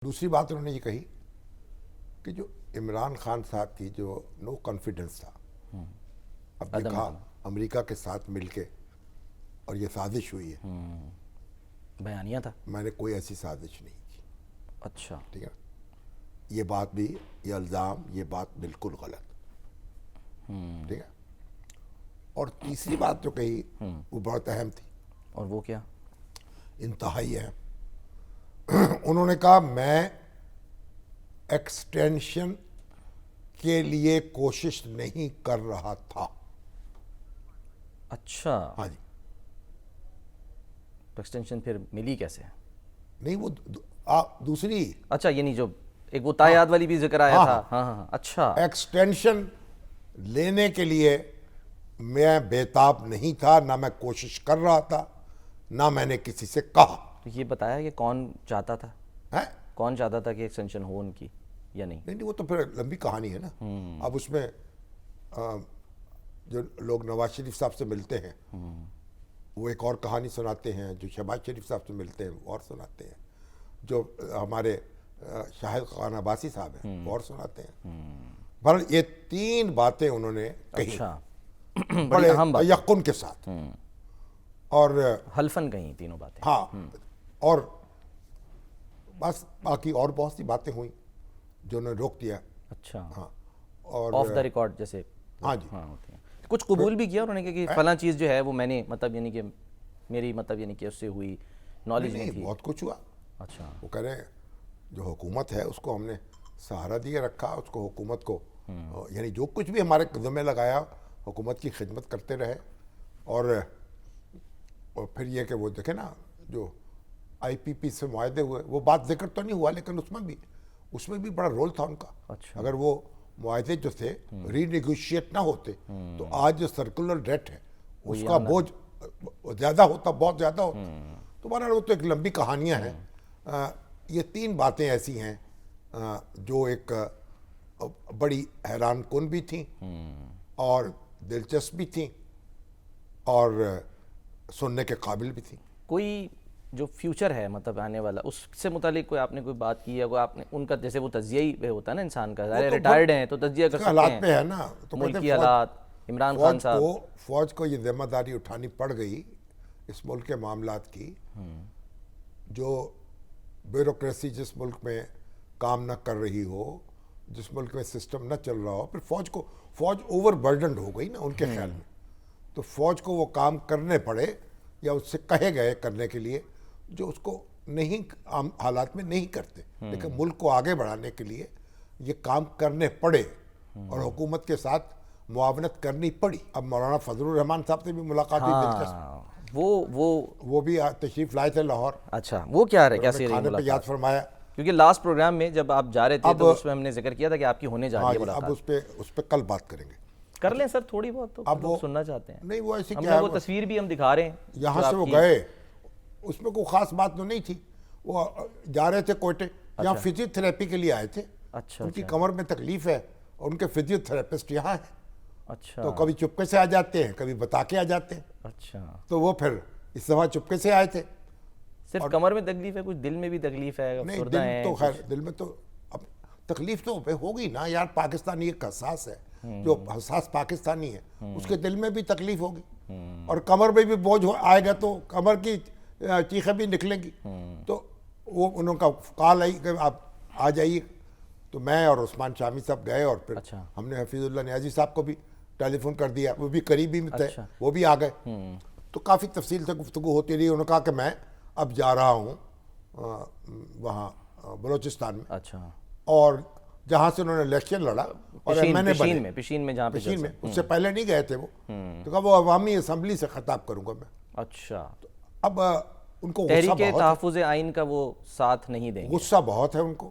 دوسری بات انہوں نے یہ کہی کہ جو عمران خان صاحب کی جو نو کانفیڈنس تھا، اب دیکھا امریکہ کے ساتھ مل کے اور یہ سازش ہوئی ہے، بیانیہ تھا، میں نے کوئی ایسی سازش نہیں کی. اچھا ٹھیک ہے، یہ بات بھی، یہ الزام، یہ بات بالکل غلط. ٹھیک ہے. اور تیسری بات جو کہی وہ بہت اہم تھی، اور وہ کیا؟ انتہائی اہم. انہوں نے کہا میں ایکسٹینشن کے لیے کوشش نہیں کر رہا تھا. اچھا، ہاں جی. ایکسٹینشن پھر ملی کیسے؟ نہیں وہ دوسری، اچھا یعنی جو ایک وہ تایاد والی بھی ذکر آیا تھا. ہاں ہاں اچھا، ایکسٹینشن لینے کے لیے میں بےتاب نہیں تھا، نہ میں کوشش کر رہا تھا، نہ میں نے کسی سے کہا. تو یہ بتایا کہ کون چاہتا تھا، ہے کون چاہتا تھا کہ ایکسٹینشن ہو ان کی یا نہیں؟ نہیں وہ تو پھر لمبی کہانی ہے نا. اب اس میں جو لوگ نواز شریف صاحب سے ملتے ہیں وہ ایک اور کہانی سناتے ہیں، جو شہباز شریف صاحب سے ملتے ہیں وہ اور سناتے ہیں، جو ہمارے شاہد خان عباسی صاحب ہیں وہ اور سناتے ہیں. بہرحال یہ تین باتیں انہوں نے کہی، اچھا، بڑے اہم بات، یقین کے ساتھ، اور حلفن کہیں تینوں باتیں. ہاں، اور بس باقی اور بہت سی باتیں ہوئیں جو انہوں نے روک دیا. اچھا، ہاں، اور آف دا ریکارڈ جیسے ہاں جی، ہاں ہوتے ہیں. کچھ قبول بھی کیا انہوں نے کہ فلاں چیز جو ہے وہ میں نے مطلب یعنی کہ میری مطلب یعنی کہ اس سے ہوئی، نالج نہیں تھی. بہت کچھ ہوا. اچھا، وہ کہہ رہے ہیں جو حکومت ہے اس کو ہم نے سہارا دیے رکھا، اس کو حکومت کو یعنی جو کچھ بھی ہمارے قدم میں لگایا حکومت کی خدمت کرتے رہے. اور پھر یہ کہ وہ دیکھیں نا جو آئی پی پی سے معاہدے ہوئے، وہ بات ذکر تو نہیں ہوا لیکن اس میں بھی بڑا رول تھا ان کا. اچھا، اگر وہ معاہدے جو تھے ری نیگوشیٹ نہ ہوتے تو آج جو سرکولر ڈیٹ ہے اس کا بوجھ زیادہ ہوتا، بہت زیادہ ہوتا. تو بہرحال وہ تو ایک لمبی کہانیاں ہیں. یہ تین باتیں ایسی ہیں جو ایک بڑی حیران کن بھی تھیں اور دلچسپ بھی تھیں اور سننے کے قابل بھی تھیں. کوئی جو فیوچر ہے مطلب آنے والا اس سے متعلق کوئی آپ نے کوئی بات کی ہے؟ کوئی آپ نے ان کا جیسے وہ تجزیہ ہی ہوتا ہے نا انسان کا، ظاہر ریٹائرڈ ہیں تو تجزیہ کر سکتے حالات ہیں میں ہے نا. تو ملکی حالات، عمران خان صاحب فوج کو یہ ذمہ داری اٹھانی پڑ گئی اس ملک کے معاملات کی، جو بیوروکریسی جس ملک میں کام نہ کر رہی ہو، جس ملک میں سسٹم نہ چل رہا ہو، پھر فوج اوور برڈنڈ ہو گئی نا ان کے خیال میں. تو فوج کو وہ کام کرنے پڑے یا اس سے کہے گئے کرنے کے لیے جو اس کو نہیں عام حالات میں نہیں کرتے، لیکن ملک کو آگے بڑھانے کے لیے یہ کام کرنے پڑے اور حکومت کے ساتھ معاونت کرنی پڑی. اب مولانا فضل الرحمان صاحب سے بھی ملاقات ہوئی دلچسپ، وہ بھی تشریف لائے تھے لاہور. اچھا، وہ کیا رہے کیسے رہی کھانے پہ یاد فرمایا، کیونکہ لاسٹ پروگرام میں جب آپ جا رہے تھے تو اس میں ہم نے ذکر کیا تھا کہ آپ کی ہونے جا رہی ہے ملاقات. اب اس پہ کل بات کریں گے. کر لیں سر تھوڑی بہت تو اب لوگ سننا چاہتے ہیں. نہیں وہ ایسی ہم کیا نے ہے، وہ تصویر بھی ہم دکھا رہے ہیں یہاں سے وہ گئے، اس میں کوئی خاص بات تو نہیں تھی. وہ جا رہے تھے کوئٹے، یہاں فزیو تھراپی کے لیے آئے تھے. اچھا، ان کی کمر میں تکلیف ہے اور ان کے فزیو تھراپسٹ یہاں ہیں. اچھا، تو کبھی چپکے سے آ جاتے ہیں، کبھی بتا کے آ جاتے ہیں. اچھا، تو وہ پھر اس دفعہ چپکے سے آئے تھے. صرف کمر میں تکلیف ہے؟ کچھ دل میں بھی تکلیف ہے؟ نہیں دل تو خیر، دل میں تو اب تکلیف تو ہوگی نا یار، پاکستانی ایک حساس ہے، جو حساس پاکستانی ہے اس کے دل میں بھی تکلیف ہوگی اور کمر میں بھی بوجھ آئے گا تو کمر کی چیخیں بھی نکلیں گی. تو وہ انہوں کا کال آئی کہ آپ آ جائیے. تو میں اور عثمان شامی صاحب گئے اور پھر ہم نے حفیظ اللہ نیازی صاحب کو بھی ٹیلی فون کر دیا، وہ بھی قریبی میں تھے، وہ بھی آ گئے. تو کافی تفصیل سے گفتگو ہوتی رہی. انہوں نے کہا کہ میں اب جا رہا ہوں وہاں بلوچستان میں، اچھا، اور جہاں سے انہوں نے الیکشن لڑا اور میں نے پشین میں جہاں پشین میں، اس سے پہلے نہیں گئے تھے وہ. تو کہا وہ عوامی اسمبلی سے خطاب کروں گا میں. اچھا، اب ان کو تحریک تحفظ آئین کا وہ ساتھ نہیں دیں گے؟ غصہ بہت ہے ان کو،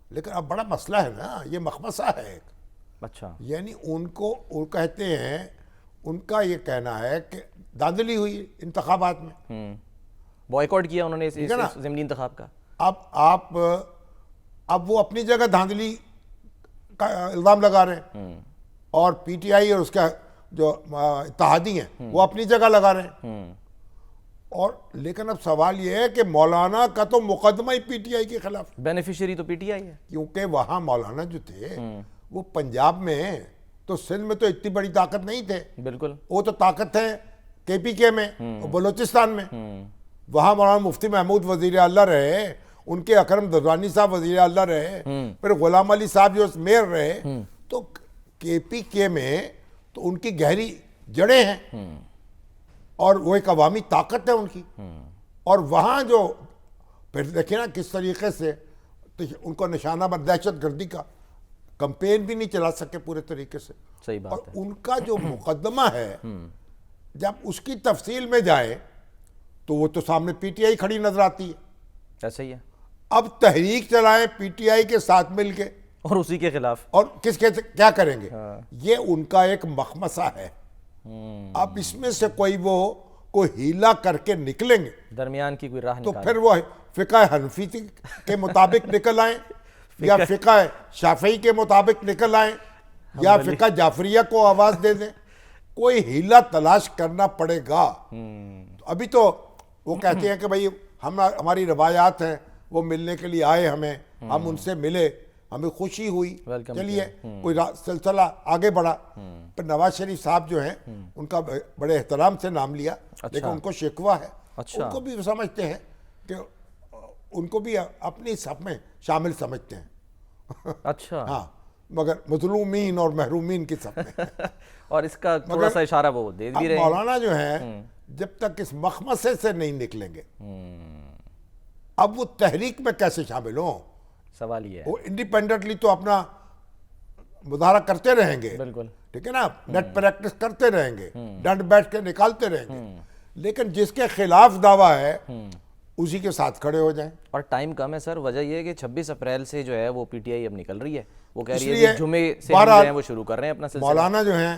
لیکن اب بڑا مسئلہ ہے نا، یہ مخمصہ ہے ایک. اچھا، یعنی ان کو وہ کہتے ہیں، ان کا یہ کہنا ہے کہ دھاندلی ہوئی انتخابات میں، بائیکاٹ کیا انہوں نے اس ضمنی انتخاب کا. اب وہ اپنی جگہ دھاندلی کا الزام لگا رہے ہیں اور پی ٹی آئی اور اس کا جو اتحادی ہیں وہ اپنی جگہ لگا رہے ہیں. اور لیکن اب سوال یہ ہے کہ مولانا کا تو مقدمہ ہی پی ٹی آئی کے خلاف، بینیفیشری تو پی ٹی آئی ہے. کیونکہ وہاں مولانا جو تھے وہ پنجاب میں تو سندھ میں تو اتنی بڑی طاقت نہیں تھے، بالکل. وہ تو طاقت ہے کے پی کے میں اور بلوچستان میں. وہاں مولانا مفتی محمود وزیر اعلیٰ رہے، ان کے اکرم درانی صاحب وزیر اعلیٰ رہے، پھر غلام علی صاحب جو میئر رہے. تو کے پی کے میں تو ان کی گہری جڑیں ہیں اور وہ ایک عوامی طاقت ہے ان کی. اور وہاں جو پھر دیکھیں نا کس طریقے سے ان کو نشانہ بن دہشت گردی کا کمپین بھی نہیں چلا سکے پورے طریقے سے. صحیح بات اور ہے. ان کا جو مقدمہ ہے جب اس کی تفصیل میں جائے تو وہ تو سامنے پی ٹی آئی کھڑی نظر آتی ہے. ایسا ہی ہے. اب تحریک چلائیں پی ٹی آئی کے ساتھ مل کے اور اسی کے خلاف. اور کس کے کیا کریں گے؟ یہ ان کا ایک مخمصہ ہے. اب اس میں سے کوئی ہیلا کر کے نکلیں گے درمیان کی کوئی راہ تو نکالیں. پھر وہ فقہ حنفی کے مطابق نکل آئیں یا فقہ شافعی کے مطابق نکل آئیں یا فقہ جعفریہ کو آواز دے دیں. کوئی ہیلا تلاش کرنا پڑے گا. ابھی تو وہ کہتے ہیں کہ بھائی ہماری روایات ہیں، وہ ملنے کے لیے آئے ہمیں، ہم ان سے ملے، ہمیں خوشی ہوئی، چلیے کوئی سلسلہ آگے بڑھا. پھر نواز شریف صاحب جو ہیں ان کا بڑے احترام سے نام لیا، لیکن ان کو شکوہ ہے. ان کو بھی سمجھتے ہیں کہ ان کو بھی اپنی صف میں شامل سمجھتے ہیں. اچھا. ہاں، مگر مظلومین اور محرومین کی صف میں. اور اس کا تھوڑا سا اشارہ وہ دے بھی رہے ہیں. مولانا جو ہیں جب تک اس مخمصے سے نہیں نکلیں گے اب وہ تحریک میں کیسے شامل ہوں؟ سوال یہ ہے. وہ انڈیپینڈنٹلی تو اپنا مظاہرہ کرتے رہیں گے، بالکل. ٹھیک ہے نا، نیٹ پریکٹس کرتے رہیں گے، ڈنڈ بیٹھ کے نکالتے رہیں گے، لیکن جس کے خلاف دعویٰ ہے اسی کے ساتھ کھڑے ہو جائیں. اور ٹائم کم ہے سر. وجہ یہ ہے کہ 26 اپریل سے جو ہے وہ پی ٹی آئی اب نکل رہی ہے. وہ کہہ رہی ہے کہ جمعے سے ہم جو ہیں وہ شروع کر رہے ہیں اپنا سلسلہ. مولانا جو ہیں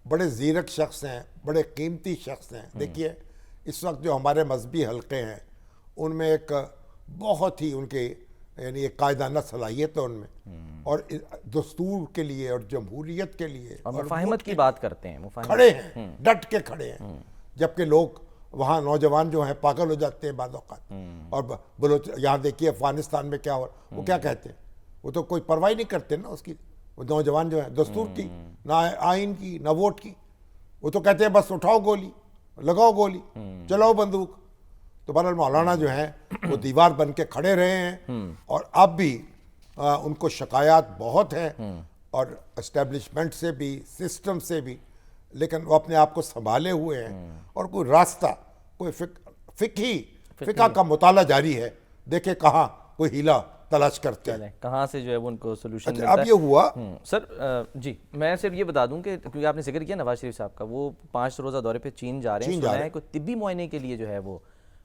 بڑے زیرک شخص ہیں، بڑے قیمتی شخص ہیں. دیکھیے اس وقت جو ہمارے مذہبی حلقے ہیں ان میں ایک بہت ہی ان کے یعنی ایک قائدانہ صلاحیت ہے ان میں، اور دستور کے لیے اور جمہوریت کے لیے اور مفاہمت کی بات کرتے ہیں. کھڑے ہیں، ڈٹ کے کھڑے ہیں. جبکہ لوگ وہاں نوجوان جو ہیں پاگل ہو جاتے ہیں بعض اوقات. اور یہاں دیکھیے افغانستان میں کیا ہو رہا، وہ کیا کہتے ہیں، وہ تو کوئی پرواہ نہیں کرتے نا اس کی. وہ نوجوان جو ہیں دستور کی، نہ آئین کی، نہ ووٹ کی، وہ تو کہتے ہیں بس اٹھاؤ گولی، لگاؤ گولی، چلاؤ بندوق. تو بہرحال مولانا جو ہیں وہ دیوار بن کے کھڑے رہے ہیں، اور اب بھی ان کو شکایات بہت ہیں اور اسٹیبلشمنٹ سے بھی، سسٹم سے بھی، لیکن وہ اپنے آپ کو سنبھالے ہوئے ہیں. اور کوئی راستہ، کوئی فقہ کا مطالعہ جاری ہے. دیکھیں کہاں کوئی ہیلا تلاش کرتے ہیں، کہاں سے جو ہے وہ ان کو سلوشن ملتا ہے. اب یہ ہوا سر. جی میں صرف یہ بتا دوں کہ کیونکہ آپ نے ذکر کیا نواز شریف صاحب کا، وہ 5 روزہ دورے پہ چین جا رہے ہیں. سنا ہے کوئی طبی معائنے کے لیے جو ہے وہ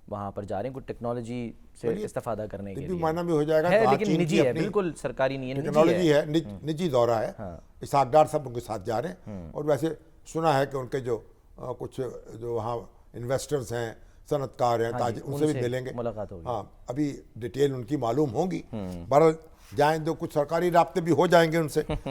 وہاں پر جا رہے ہیں، کوئی ٹیکنالوجی سے استفادہ کرنے کے لیے. طبی معائنہ بھی ہو جائے گا، لیکن نجی ہے، بالکل سرکاری نہیں ہے، ٹیکنالوجی ہے، نجی دورہ ہے. اسحاق ڈار صاحب ان کے ساتھ جا رہے ہیں. اور ویسے سنا ہے کہ ان کے جو کچھ جو وہاں انویسٹرز ہیں، صنعت کار ہیں، تاجر، ان سے بھی ملیں گے. ملاقات ہوگی. ہاں، ابھی ڈیٹیل ان کی معلوم ہوگی. بہرحال جائیں تو کچھ سرکاری رابطے بھی ہو جائیں گے ان سے.